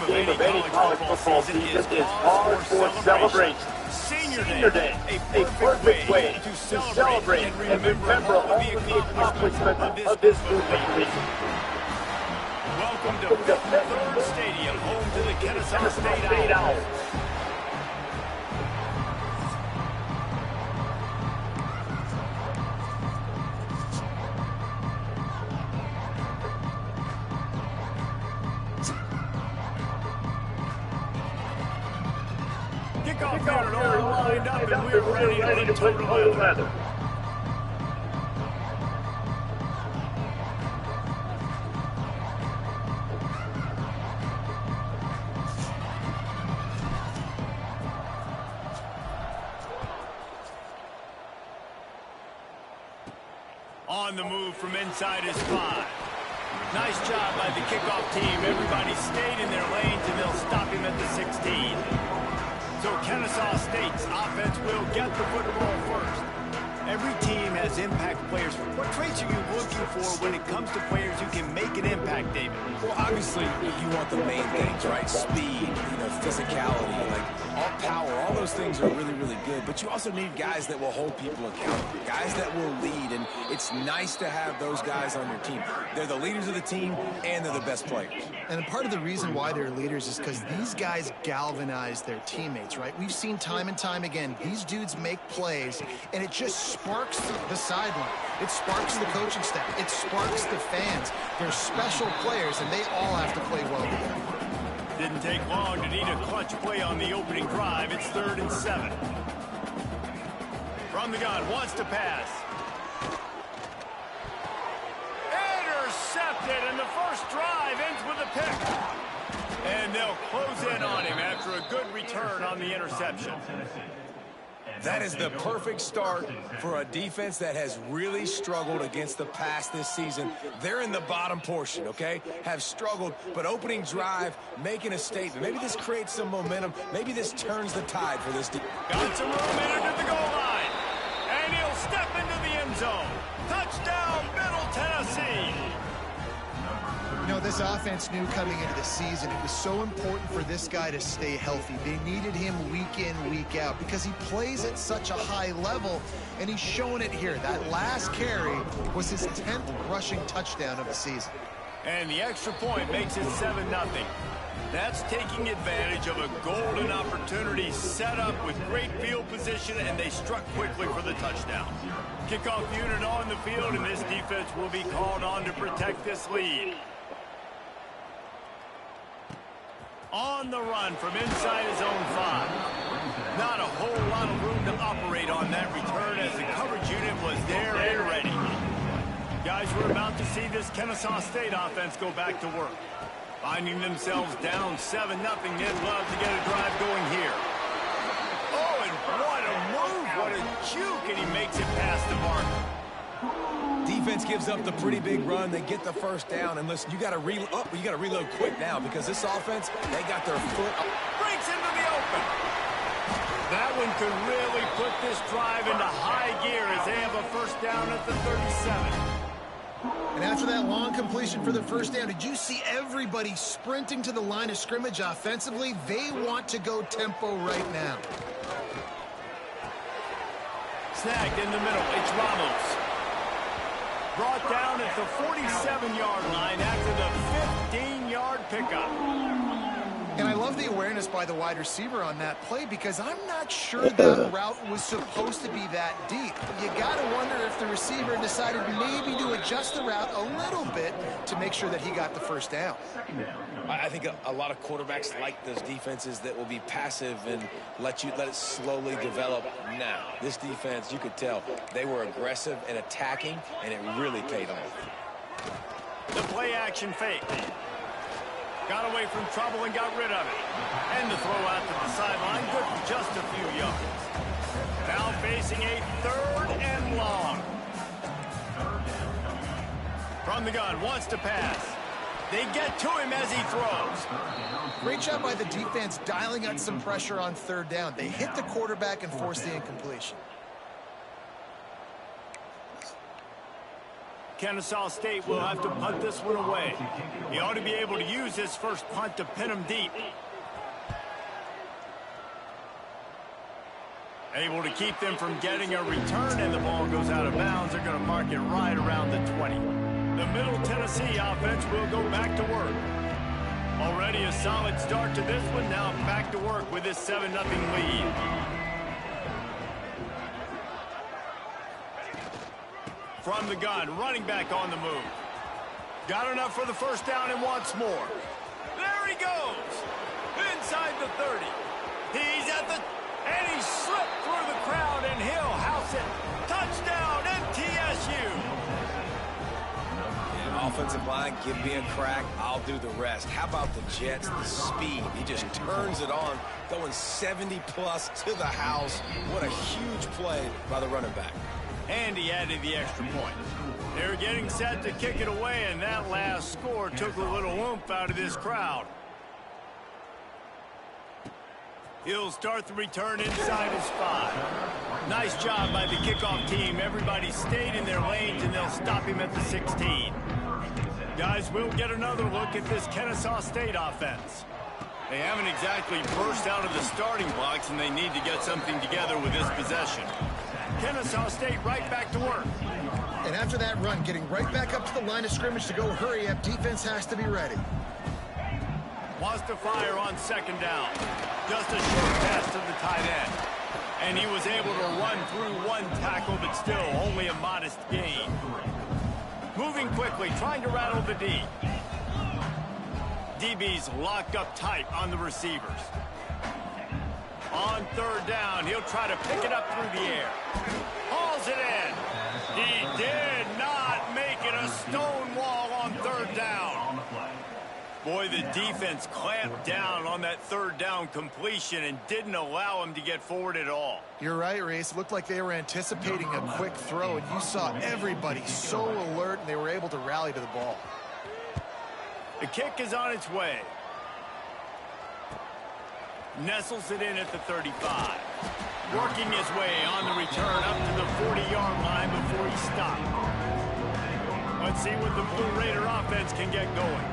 game of any college football season is cause for celebration. Senior Day, a perfect way to celebrate and remember all of the accomplishments of this group of people. Welcome to Fifth Third Stadium, home to the Kennesaw State Owls. Kickoff period all lined up, and we're ready to put total leather. On the move from inside his 5. Nice job by the kickoff team. Everybody stayed in their lanes, and they'll stop him at the 16. So Kennesaw State's offense will get the football first. Every team has impact players. What traits are you looking for when it comes to players who can make an impact, David? Well, obviously, you want the main things, right? Speed, physicality, like all power. All those things are really, really good. But you also need guys that will hold people accountable, guys that will lead. And it's nice to have those guys on your team. They're the leaders of the team, and they're the best players. And part of the reason why they're leaders is because these guys galvanize their teammates, right? We've seen time and time again, these dudes make plays, and it just sparks the sideline. It sparks the coaching staff. It sparks the fans. They're special players, and they all have to play well together. Didn't take long to need a clutch play on the opening drive. It's 3rd and 7. From the gun, wants to pass. Intercepted, and the first drive ends with a pick. And they'll close in on him after a good return on the interception. That is the perfect start for a defense that has really struggled against the pass this season. They're in the bottom portion, okay? Have struggled, but opening drive, making a statement. Maybe this creates some momentum. Maybe this turns the tide for this defense. Got some room in into the goal line. And he'll step into the end zone. Touchdown, Middle Tennessee. You know, this offense knew coming into the season it was so important for this guy to stay healthy. They needed him week in, week out because he plays at such a high level, and he's showing it here. That last carry was his 10th rushing touchdown of the season. And the extra point makes it 7-0. That's taking advantage of a golden opportunity set up with great field position, and they struck quickly for the touchdown. Kickoff unit on the field, and this defense will be called on to protect this lead. On the run from inside his own 5. Not a whole lot of room to operate on that return as the coverage unit was there and ready. Guys, we're about to see this Kennesaw State offense go back to work. Finding themselves down 7-0, they'd love to get a drive going here. Oh, and what a move, what a juke, and he makes it past the mark. Defense gives up the pretty big run. They get the first down. And listen, you got to reload quick now because this offense, they got their foot up. Breaks into the open. That one could really put this drive into high gear as they have a first down at the 37. And after that long completion for the first down, did you see everybody sprinting to the line of scrimmage offensively? They want to go tempo right now. Snagged in the middle. It's Ramos. Brought down at the 47-yard line after the 15-yard pickup. And I love the awareness by the wide receiver on that play because I'm not sure that route was supposed to be that deep. You got to wonder if the receiver decided maybe to adjust the route a little bit to make sure that he got the first down. I think a lot of quarterbacks like those defenses that will be passive and let it slowly develop. Now, this defense, you could tell, they were aggressive and attacking, and it really paid off. The play action fake. Got away from trouble and got rid of it. And the throw out to the sideline, good for just a few yards. Now facing a 3rd and long. From the gun, wants to pass. They get to him as he throws. Great job by the defense dialing out some pressure on 3rd down. They hit the quarterback and forced the incompletion. Kennesaw State will have to punt this one away. He ought to be able to use his first punt to pin him deep. Able to keep them from getting a return, and the ball goes out of bounds. They're going to mark it right around the 20. The Middle Tennessee offense will go back to work. Already a solid start to this one. Now back to work with this 7-0 lead. From the gun, running back on the move. Got enough for the first down and wants more. There he goes. Inside the 30. He's at the... And he slipped through the crowd, and he'll house it. Touchdown, MTSU. Yeah, offensive line, give me a crack. I'll do the rest. How about the Jets, the speed? He just turns it on, going 70-plus to the house. What a huge play by the running back. And he added the extra point. They were getting set to kick it away, and that last score took a little oomph out of this crowd. He'll start the return inside his 5. Nice job by the kickoff team. Everybody stayed in their lanes, and they'll stop him at the 16. Guys, we'll get another look at this Kennesaw State offense. They haven't exactly burst out of the starting blocks, and they need to get something together with this possession. Kennesaw State right back to work. And after that run, getting right back up to the line of scrimmage to go hurry up, defense has to be ready. Wants to fire on second down. Just a short pass to the tight end. And he was able to run through one tackle, but still only a modest gain. Moving quickly, trying to rattle the D. DB's locked up tight on the receivers. On third down, he'll try to pick it up through the air. Hauls it in. He did not make it a stone wall on third down. Boy, the defense clamped down on that third down completion and didn't allow him to get forward at all. You're right, Reese. Looked like they were anticipating a quick throw, and you saw everybody so alert, and they were able to rally to the ball. The kick is on its way. Nestles it in at the 35. Working his way on the return up to the 40-yard line before he stopped. Let's see what the Blue Raider offense can get going.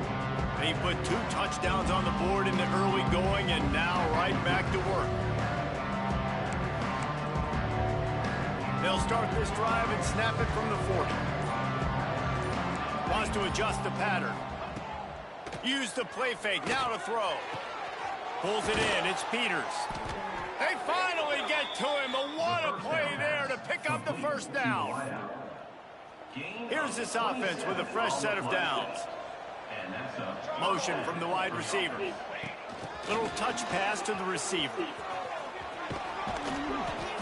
They put 2 touchdowns on the board in the early going, and now right back to work. They'll start this drive and snap it from the 40. Wants to adjust the pattern. Use the play fake, now to throw. Pulls it in, it's Peters. They finally get to him, but what a play there to pick up the first down. Here's this offense with a fresh set of downs. Motion from the wide receiver. Little touch pass to the receiver.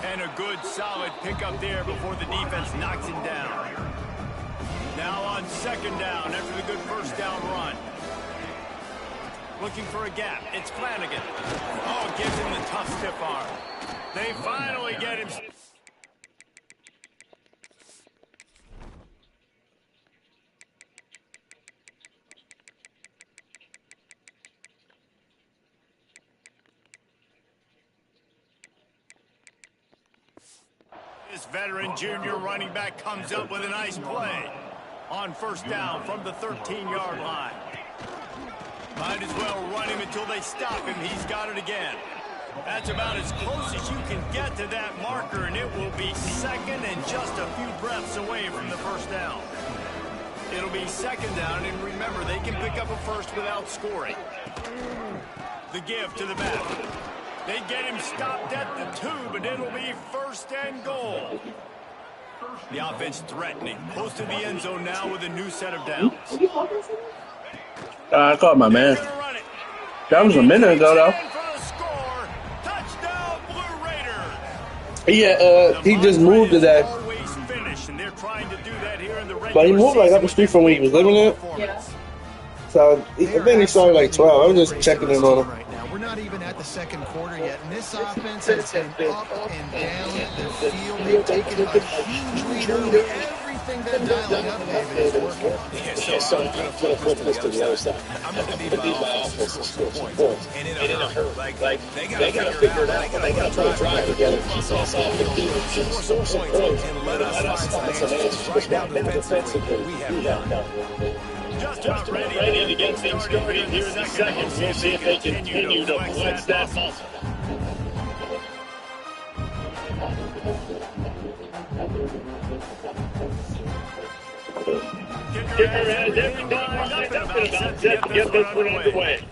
And a good solid pickup there before the defense knocks him down. Now on second down after the good first down run. Looking for a gap. It's Flanagan. Oh, gives him the tough stiff arm. They finally get him. This veteran junior running back comes up with a nice play on first down from the 13-yard line. Might as well run him until they stop him. He's got it again. That's about as close as you can get to that marker, and it will be second and just a few breaths away from the first down. It'll be second down, and remember, they can pick up a first without scoring. The give to the back. They get him stopped at the 2, but it'll be first and goal. The offense threatening. Close to the end zone now with a new set of downs. I caught my man. That was a minute ago, though. Touchdown, Blue Raiders. He just moved to that. But he moved like up the street from where he was living at. Yeah. So I think he started like 12. I was just checking in on him. Right now, we're not even at the second quarter yet, and this offense has been up and down the field. They've taken a huge lead early. Every everything they're dialing up, David, is working. Yeah, so I'm going to flip this to the other side. I'm going to need my offense to score some points. And in a hurry. Like they got to figure it out. They got to put a drive together. Keep us off the field. Score some points. And let us find some answers. Right now, defensively, we have none. Just about ready to get things started here in the second. We'll see if they continue to flex that muscle. Kicker has everything lined up and about set to get this one underway.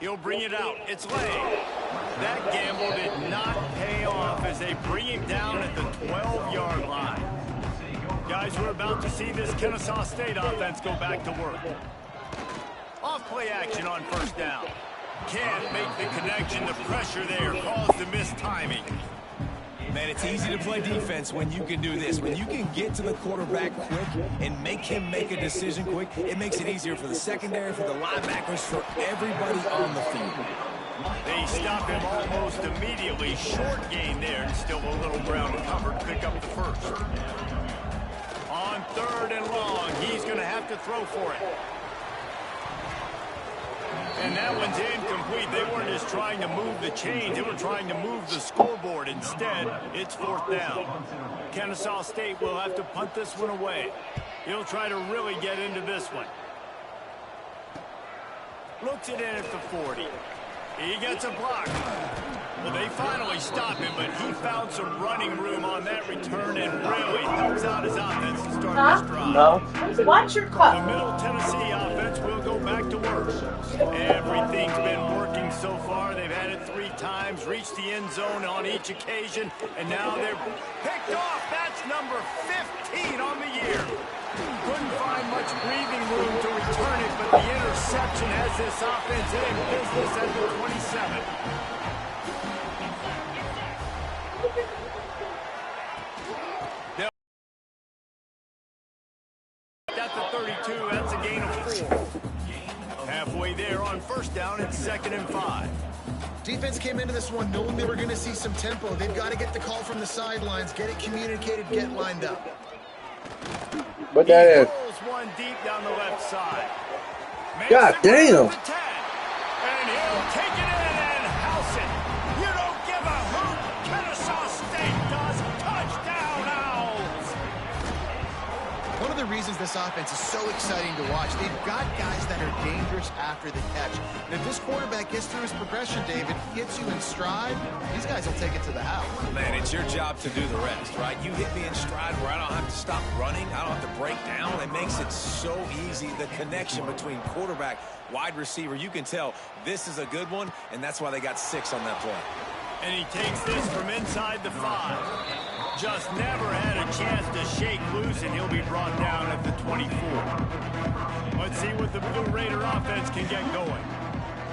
He'll bring it out. It's laid. That gamble did not pay off as they bring him down at the 12-yard line. Guys, we're about to see this Kennesaw State offense go back to work. Off-play action on first down. Can't make the connection. The pressure there caused the missed timing. Man, it's easy to play defense when you can do this. When you can get to the quarterback quick and make him make a decision quick, it makes it easier for the secondary, for the linebackers, for everybody on the field. They stop him almost immediately. Short gain there, and still a little ground to cover to pick up the first. On third and long, he's going to have to throw for it. And that one's incomplete. They weren't just trying to move the chains. They were trying to move the scoreboard. Instead, it's fourth down. Kennesaw State will have to punt this one away. He'll try to really get into this one. Looks it in at the 40. He gets a block. Well, they finally stop him, but he found some running room on that return and really helps out his offense to start this drive. No. Watch your cup. The Middle Tennessee offense will go back to work. Everything's been working so far. They've had it 3 times, reached the end zone on each occasion, and now they're picked off. That's number 15 on the year. Couldn't find much breathing room to return it, but the interception has this offense in business at the 27. At the 32, that's a gain of 4. Halfway there on first down, it's 2nd and 5. Defense came into this one knowing they were going to see some tempo. They've got to get the call from the sidelines, get it communicated, get lined up. But that is. Rolls one deep down the left side. God damn. And he'll take it in and house it. You don't give a hoot. Kennesaw State does. Touchdown, Owls. One of the reasons this offense is so exciting to watch, they've got guys that are dangerous after the catch. And if this quarterback gets through his progression, David, hits you in stride, these guys will take it to the house. Man, it's your job to do the rest, right? You hit me in stride where I don't have to stop running. I don't have to break down. It makes it so easy. The connection between quarterback, wide receiver, you can tell this is a good one, and that's why they got 6 on that play. And he takes this from inside the 5. Just never had a chance to shake loose, and he'll be brought down at the 24. Let's see what the Blue Raider offense can get going.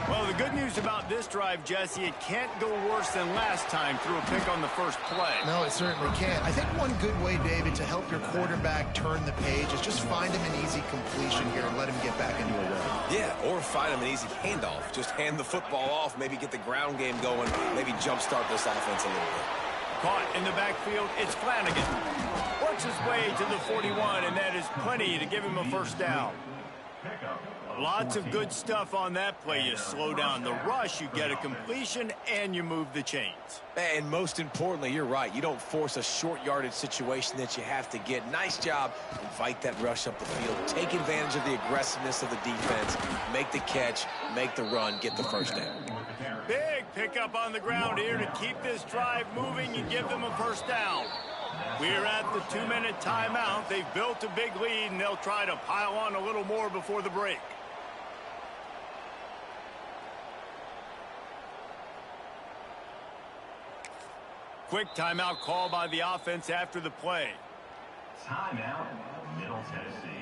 Well, the good news about this drive, Jesse, it can't go worse than last time through a pick on the first play. No, it certainly can't. I think one good way, David, to help your quarterback turn the page is just find him an easy completion here and let him get back into a rhythm. Yeah, or find him an easy handoff. Just hand the football off, maybe get the ground game going, maybe jumpstart this offense a little bit. Caught in the backfield, it's Flanagan. Works his way to the 41, and that is plenty to give him a first down. Lots of good stuff on that play. You slow down the rush, you get a completion, and you move the chains. And most importantly, you're right. You don't force a short yardage situation that you have to get. Nice job. Invite that rush up the field. Take advantage of the aggressiveness of the defense. Make the catch, make the run, get the first down. Big pickup on the ground here to keep this drive moving and give them a first down. We're at the 2-minute timeout. They've built a big lead, and they'll try to pile on a little more before the break. Quick timeout call by the offense after the play. Timeout, Middle Tennessee.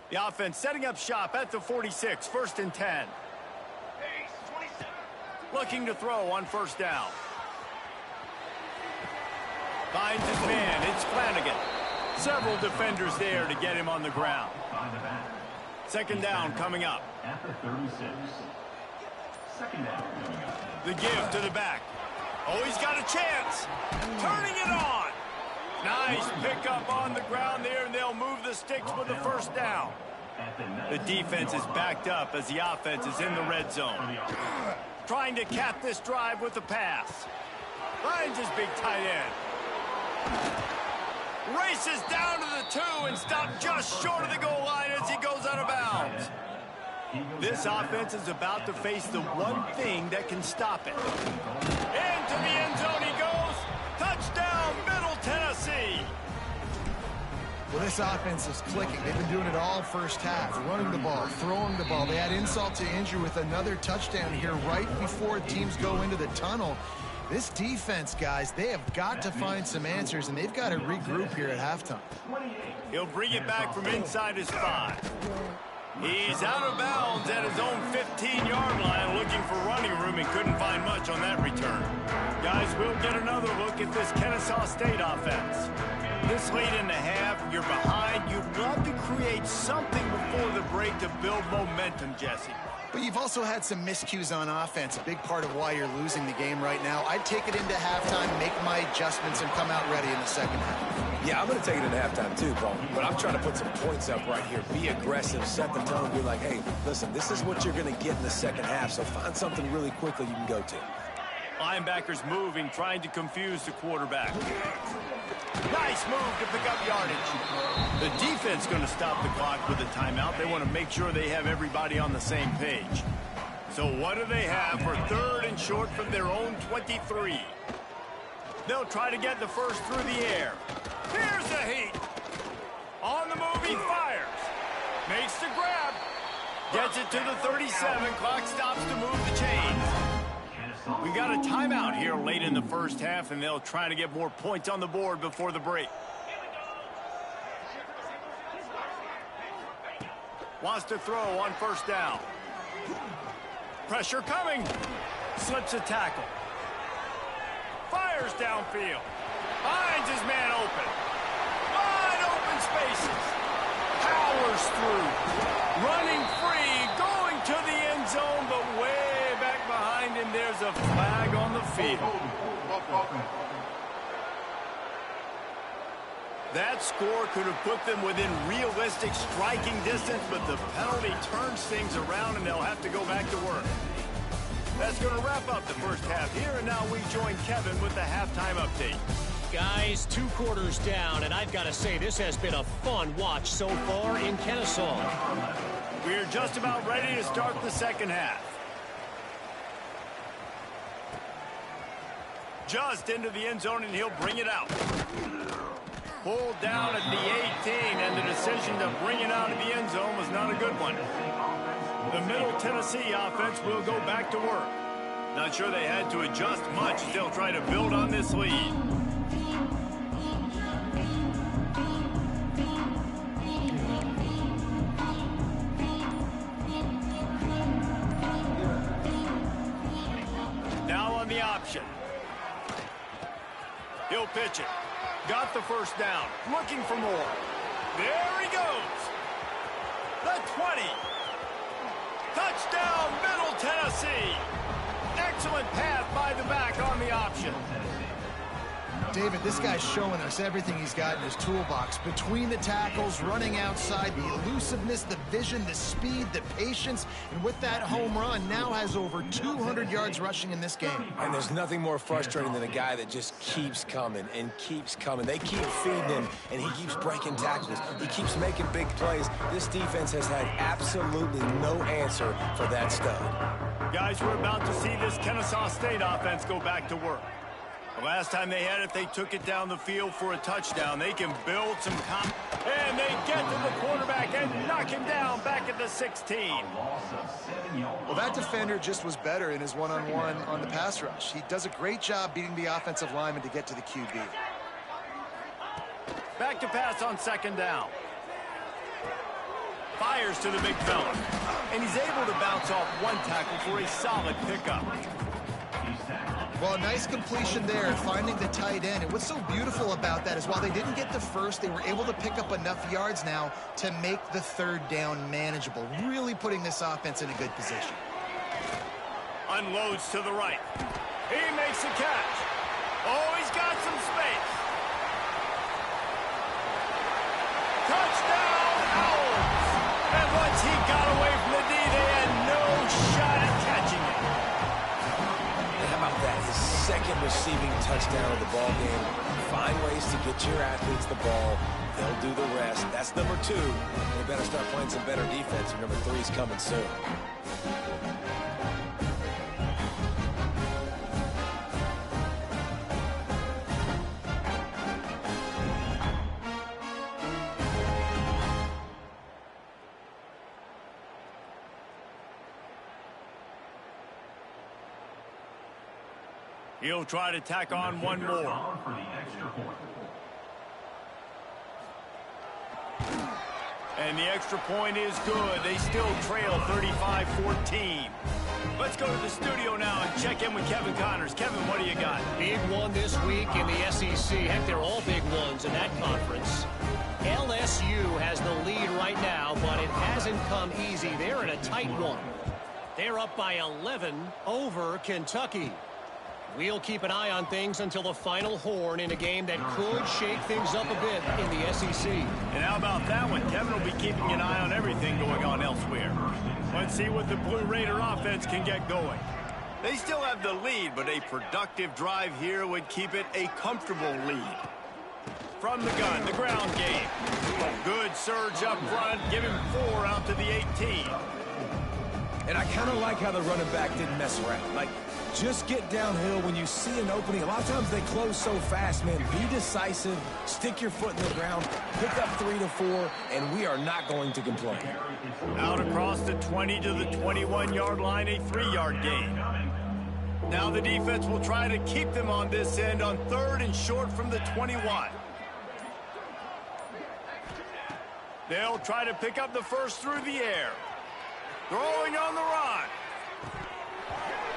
The offense setting up shop at the 46, 1st and 10. Looking to throw on 1st down. Finds his man. It's Flanagan. Several defenders there to get him on the ground. 2nd down coming up. At the 36. 2nd down coming up. The give to the back. Oh, he's got a chance. Turning it on. Nice pickup on the ground there, and they'll move the sticks with the 1st down. The defense is backed up as the offense is in the red zone. Trying to cap this drive with the pass. Finds his big tight end. Races down to the 2 and stopped just short of the goal line as he goes out of bounds. This offense is about to face the one thing that can stop it. Into the end zone he goes. Touchdown, Middle Tennessee. Well, this offense is clicking. They've been doing it all first half, running the ball, throwing the ball. They had insult to injury with another touchdown here right before teams go into the tunnel. This defense, guys, they have got to find some answers, and they've got to regroup here at halftime. He'll bring it back from inside his 5. He's out of bounds at his own 15-yard line, looking for running room and couldn't find much on that return. Guys, we'll get another look at this Kennesaw State offense. This late in the half, you're behind. You'd love to create something before the break to build momentum, Jesse. But you've also had some miscues on offense, a big part of why you're losing the game right now. I'd take it into halftime, make my adjustments, and come out ready in the second half. Yeah, I'm going to take it into halftime too, Paul. But I'm trying to put some points up right here. Be aggressive, set the tone, be like, hey, listen, this is what you're going to get in the second half, so find something really quickly you can go to. Linebackers moving, trying to confuse the quarterback. Nice move to pick up yardage. The defense going to stop the clock with a timeout. They want to make sure they have everybody on the same page. So what do they have for 3rd and short from their own 23? They'll try to get the first through the air. Here's the heat. On the move, he fires. Makes the grab. Gets it to the 37. Clock stops to move the chains. We got a timeout here late in the first half, and they'll try to get more points on the board before the break. Wants to throw on 1st down. Pressure coming. Slips a tackle. Fires downfield. Finds his man open. Wide open spaces. Powers through. Running free. Going to the end zone, but way back behind him. There's a flag on the field. That score could have put them within realistic striking distance, but the penalty turns things around, and they'll have to go back to work. That's going to wrap up the first half here, and now we join Kevin with the halftime update. Guys, 2 quarters down, and I've got to say this has been a fun watch so far in Kennesaw. We're just about ready to start the second half. Just into the end zone, and he'll bring it out. Pulled down at the 18, and the decision to bring it out of the end zone was not a good one. The Middle Tennessee offense will go back to work. Not sure they had to adjust much as they'll try to build on this lead. Now on the option. He'll pitch it. Got the first down. Looking for more. There he goes. The 20. Touchdown, Middle Tennessee. Excellent pass by the back on the option. David, this guy's showing us everything he's got in his toolbox. Between the tackles, running outside, the elusiveness, the vision, the speed, the patience, and with that home run, now has over 200 yards rushing in this game. And there's nothing more frustrating than a guy that just keeps coming and keeps coming. They keep feeding him, and he keeps breaking tackles. He keeps making big plays. This defense has had absolutely no answer for that stud. Guys, we're about to see this Kennesaw State offense go back to work. The last time they had it, they took it down the field for a touchdown. They can build some and they get to the quarterback and knock him down back at the 16. Well, that defender just was better in his one-on-one on the pass rush. He does a great job beating the offensive lineman to get to the QB. Back to pass on 2nd down. Fires to the big fella. And he's able to bounce off one tackle for a solid pickup. Well, a nice completion there, finding the tight end. And what's so beautiful about that is while they didn't get the first, they were able to pick up enough yards now to make the third down manageable, really putting this offense in a good position. Unloads to the right. He makes a catch. Oh, he's got some space. Touchdown, Owls! And once he got away from the D, they had no shot at catching it. How about that? His second receiving touchdown of the ball game. Find ways to get your athletes the ball. They'll do the rest. That's number 2. They better start playing some better defense. Number 3 is coming soon. He'll try to tack on one more. For the extra point. And the extra point is good. They still trail 35-14. Let's go to the studio now and check in with Kevin Connors. Kevin, what do you got? Big one this week in the SEC. Heck, they're all big ones in that conference. LSU has the lead right now, but it hasn't come easy. They're in a tight one. They're up by 11 over Kentucky. We'll keep an eye on things until the final horn in a game that could shake things up a bit in the SEC. And how about that one? Kevin will be keeping an eye on everything going on elsewhere. Let's see what the Blue Raider offense can get going. They still have the lead, but a productive drive here would keep it a comfortable lead. From the gun, the ground game. Good surge up front, give him 4 out to the 18. And I kind of like how the running back didn't mess around. Like, just get downhill when you see an opening. A lot of times they close so fast, man. Be decisive, stick your foot in the ground, pick up 3 to 4, and we are not going to complain. Out across the 20 to the 21-yard line, a 3-yard gain. Now the defense will try to keep them on this end on 3rd and short from the 21. They'll try to pick up the first through the air. Throwing on the run.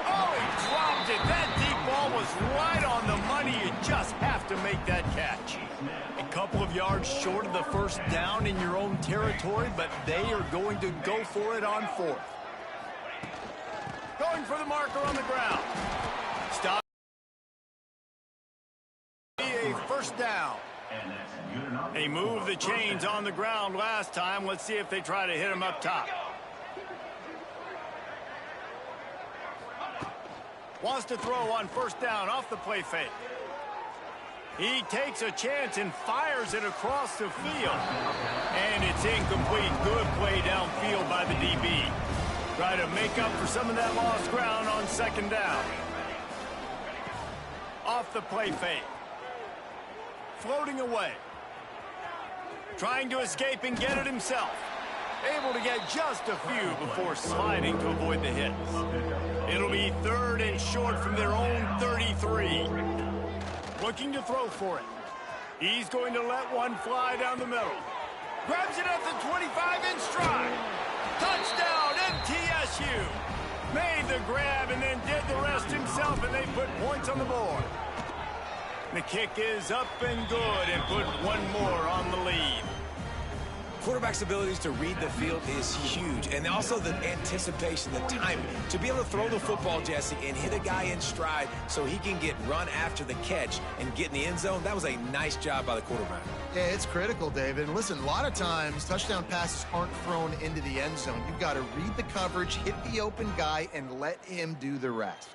Oh, he dropped it. That deep ball was right on the money. You just have to make that catch. A couple of yards short of the first down in your own territory, but they are going to go for it on 4th. Going for the marker on the ground. Stop. A first down. They moved the chains on the ground last time. Let's see if they try to hit him up top. Wants to throw on first down off the play fake. He takes a chance and fires it across the field. And it's incomplete. Good play downfield by the DB. Try to make up for some of that lost ground on 2nd down. Off the play fake. Floating away. Trying to escape and get it himself. Able to get just a few before sliding to avoid the hits. It'll be 3rd and short from their own 33. Looking to throw for it. He's going to let one fly down the middle. Grabs it at the 25 in stride. Touchdown, MTSU. Made the grab and then did the rest himself, and they put points on the board. The kick is up and good and put one more on the lead. Quarterback's abilities to read the field is huge, and also the anticipation, the timing. To be able to throw the football, Jesse, and hit a guy in stride so he can get run after the catch and get in the end zone, that was a nice job by the quarterback. Yeah, it's critical, David. And listen, a lot of times touchdown passes aren't thrown into the end zone. You've got to read the coverage, hit the open guy, and let him do the rest.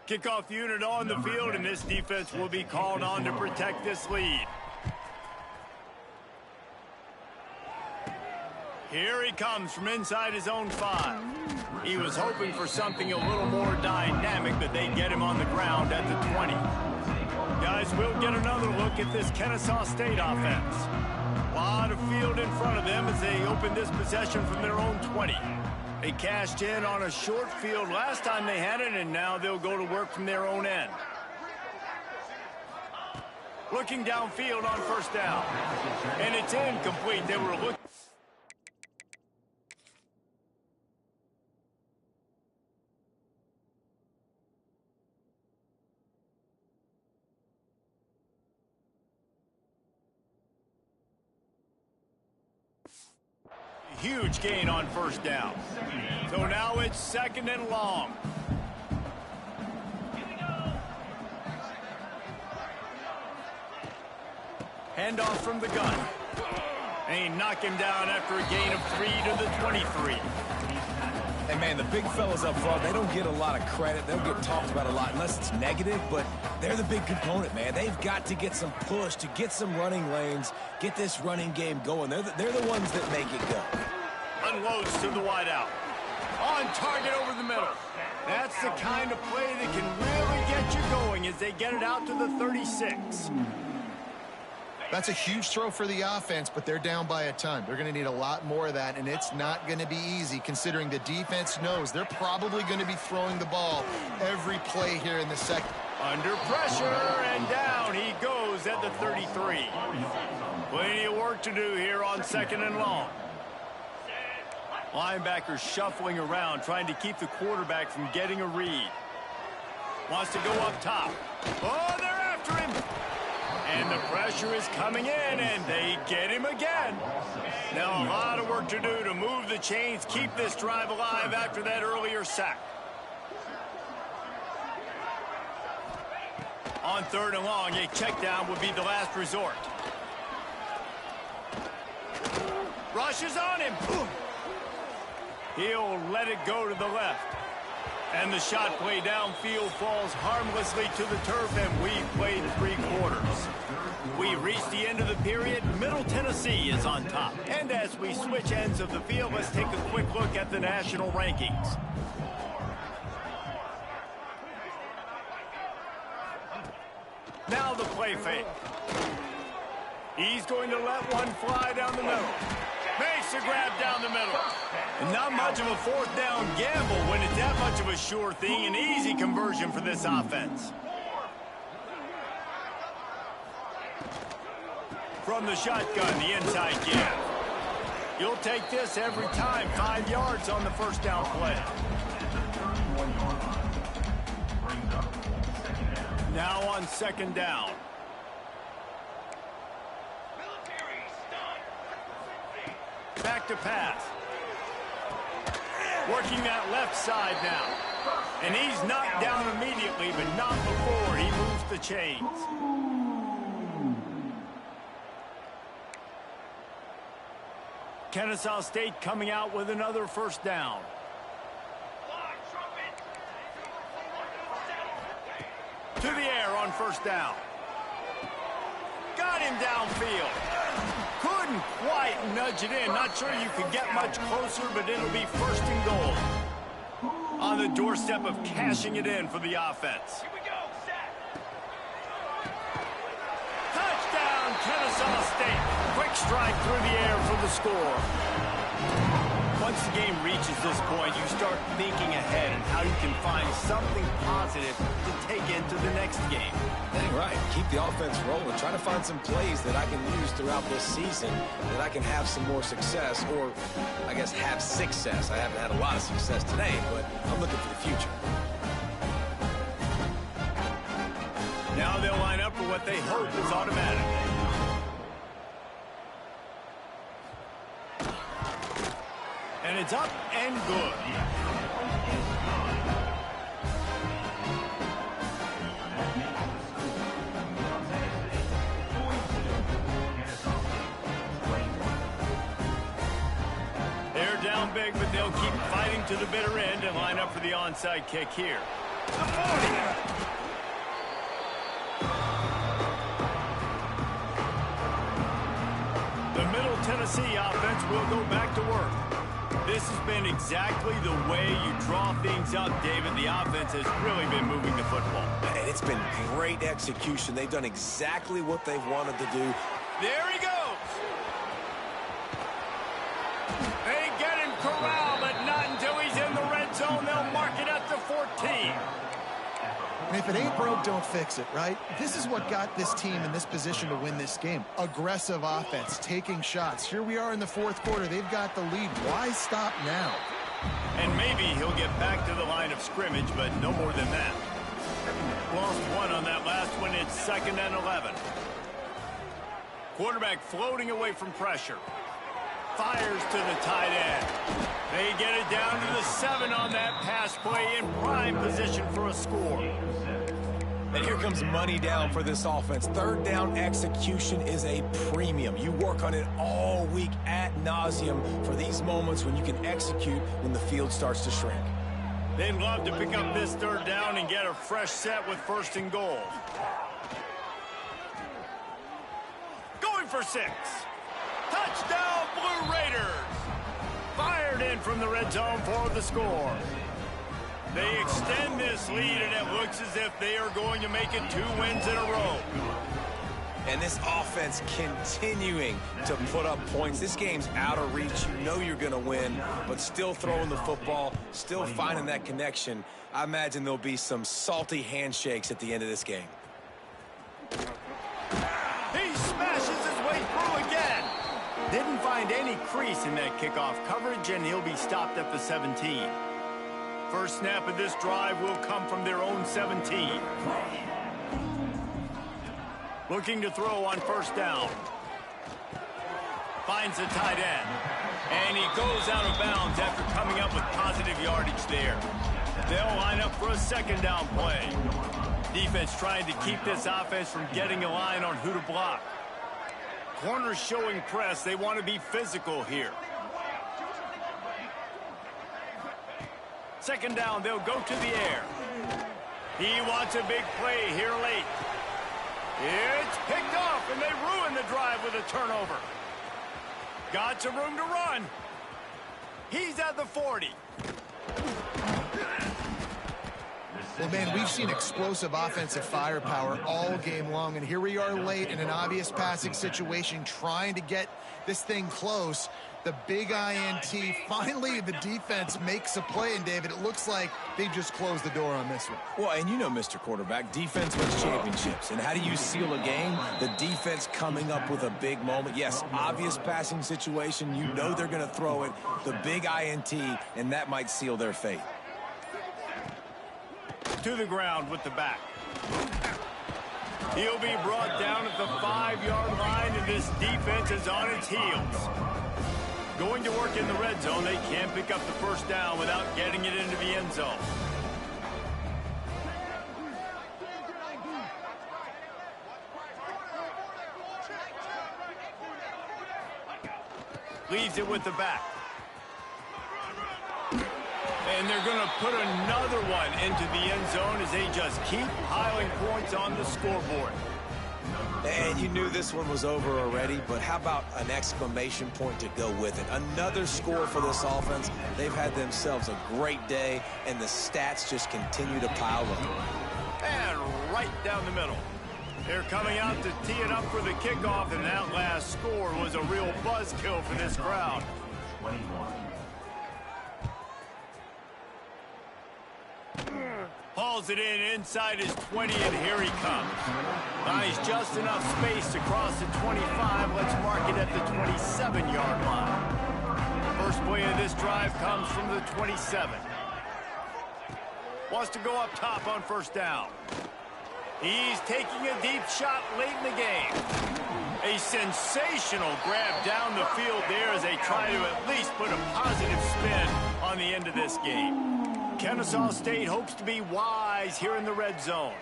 Kickoff unit on the field, and this defense will be called on to protect this lead. Here he comes from inside his own 5. He was hoping for something a little more dynamic, but they get him on the ground at the 20. Guys, we'll get another look at this Kennesaw State offense. A lot of field in front of them as they open this possession from their own 20. They cashed in on a short field last time they had it, and now they'll go to work from their own end. Looking downfield on first down. And it's incomplete. They were looking. Huge gain on first down. So now it's 2nd and long. Handoff from the gun. And he knocked him down after a gain of 3 to the 23. And, man, the big fellas up front, they don't get a lot of credit. They'll get talked about a lot unless it's negative, but they're the big component, man. They've got to get some push, to get some running lanes, get this running game going. They're the ones that make it go. Unloads to the wideout. On target over the middle. That's the kind of play that can really get you going as they get it out to the 36. That's a huge throw for the offense, but they're down by a ton. They're going to need a lot more of that, and it's not going to be easy considering the defense knows they're probably going to be throwing the ball every play here in the second. Under pressure, and down he goes at the 33. Plenty of work to do here on 2nd and long. Linebackers shuffling around, trying to keep the quarterback from getting a read. Wants to go up top. Oh, they're after him. And the pressure is coming in, and they get him again. Now a lot of work to do to move the chains, keep this drive alive after that earlier sack. On 3rd and long, a check down would be the last resort. Rushes on him. He'll let it go to the left. And the shot play downfield falls harmlessly to the turf, and we've played 3 quarters. We reached the end of the period. Middle Tennessee is on top. And as we switch ends of the field, let's take a quick look at the national rankings. Now the play fake. He's going to let one fly down the middle. Makes a grab down the middle. And not much of a 4th down gamble when it's that much of a sure thing. An easy conversion for this offense. From the shotgun, the inside give. You'll take this every time. 5 yards on the 1st down play. Now on 2nd down. Back to pass. Working that left side now. And he's knocked down immediately, but not before he moves the chains. Kennesaw State coming out with another 1st down. To the air on 1st down. Got him downfield. Couldn't quite nudge it in. Not sure you could get much closer, but it'll be 1st and goal. On the doorstep of cashing it in for the offense. Here we go, touchdown, Kennesaw State. Quick strike through the air for the score. Once the game reaches this point, you start thinking ahead and how you can find something positive to take into the next game. Dang right. Keep the offense rolling. Try to find some plays that I can use throughout this season that I can have some more success, or I guess have success. I haven't had a lot of success today, but I'm looking for the future. Now they'll line up for what they hope is automatic. And it's up and good. They're down big, but they'll keep fighting to the bitter end and line up for the onside kick here. The 40. The Middle Tennessee offense will go back to work. This has been exactly the way you draw things up, David. The offense has really been moving the football. And it's been great execution. They've done exactly what they've wanted to do. There he goes. They get him corralled, but not until he's in the red zone. They'll mark it at the 14. And if it ain't broke, don't fix it, right? This is what got this team in this position to win this game. Aggressive offense, taking shots. Here we are in the 4th quarter. They've got the lead. Why stop now? And maybe he'll get back to the line of scrimmage, but no more than that. Lost 1 on that last one. It's 2nd and 11. Quarterback floating away from pressure. Fires to the tight end. They get it down to the 7 on that pass play in prime position for a score. And here comes money down for this offense. Third down execution is a premium. You work on it all week ad nauseum for these moments when you can execute when the field starts to shrink. They'd love to pick up this third down and get a fresh set with 1st and goal. Going for 6. Touchdown, Blue Raiders! Fired in from the red zone for the score. They extend this lead, and it looks as if they are going to make it 2 wins in a row. And this offense continuing to put up points. This game's out of reach. You know you're going to win, but still throwing the football, still finding that connection. I imagine there'll be some salty handshakes at the end of this game. He smashes his way through again. Didn't find any crease in that kickoff coverage, and he'll be stopped at the 17. First snap of this drive will come from their own 17. Looking to throw on 1st down. Finds the tight end. And he goes out of bounds after coming up with positive yardage there. They'll line up for a 2nd down play. Defense trying to keep this offense from getting a line on who to block. Corners showing press. They want to be physical here. 2nd down, they'll go to the air. He wants a big play here late. It's picked off, and they ruin the drive with a turnover. Got some room to run. He's at the 40. Well, man, we've seen explosive offensive firepower all game long, and here we are late in an obvious passing situation trying to get this thing close. The big INT, finally the defense makes a play, and David, it looks like they just closed the door on this one. Well, and you know, Mr. Quarterback, defense wins championships. And how do you seal a game? The defense coming up with a big moment. Yes, obvious passing situation. You know they're going to throw it. The big INT, and that might seal their fate. To the ground with the back. He'll be brought down at the 5-yard line, and this defense is on its heels. Going to work in the red zone. They can't pick up the 1st down without getting it into the end zone. Leaves it with the back. And they're going to put another one into the end zone as they just keep piling points on the scoreboard. And you knew this one was over already, but how about an exclamation point to go with it? Another score for this offense. They've had themselves a great day, and the stats just continue to pile up. And right down the middle. They're coming out to tee it up for the kickoff, and that last score was a real buzzkill for this crowd. 21. Hauls it in inside his 20, and here he comes. Buys just enough space to cross the 25. Let's mark it at the 27-yard line. First play of this drive comes from the 27. Wants to go up top on 1st down. He's taking a deep shot late in the game. A sensational grab down the field there as they try to at least put a positive spin on the end of this game. Kennesaw State hopes to be wise here in the red zone.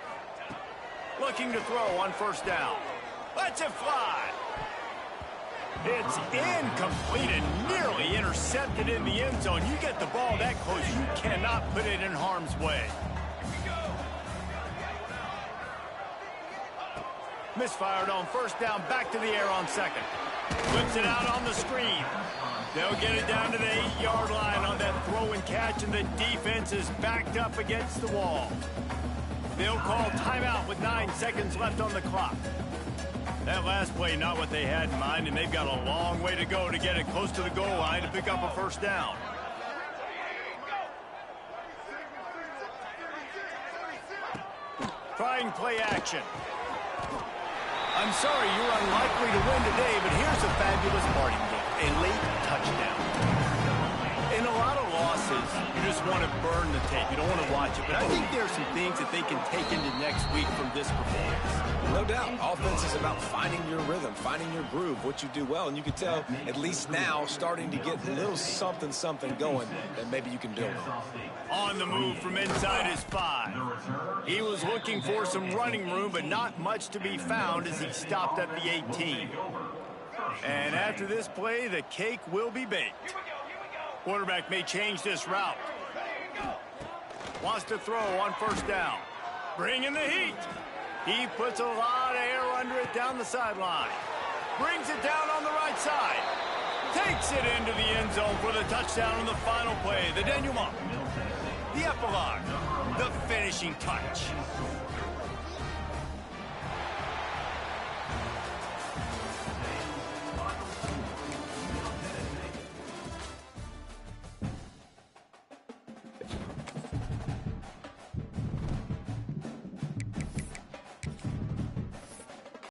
Looking to throw on 1st down. Lets it fly. It's incomplete and nearly intercepted in the end zone. You get the ball that close, you cannot put it in harm's way. Misfired on 1st down, back to the air on 2nd. Flips it out on the screen. They'll get it down to the 8-yard line on that throw and catch, and the defense is backed up against the wall. They'll call timeout with 9 seconds left on the clock. That last play, not what they had in mind, and they've got a long way to go to get it close to the goal line to pick up a 1st down. Trying play action. I'm sorry you're unlikely to win today, but here's a fabulous parting gift. A late touchdown. In a lot of losses, losses, you just want to burn the tape. You don't want to watch it. But I think there are some things that they can take into next week from this performance. No doubt. Offense is about finding your rhythm, finding your groove, what you do well. And you can tell, at least now, starting to get a little something going that maybe you can build on. On the move from inside his 5. He was looking for some running room, but not much to be found as he stopped at the 18. And after this play, the cake will be baked. Quarterback may change this route. Wants to throw on first down. Bring in the heat. He puts a lot of air under it down the sideline. Brings it down on the right side. Takes it into the end zone for the touchdown on the final play. The denouement. The epilogue. The finishing touch.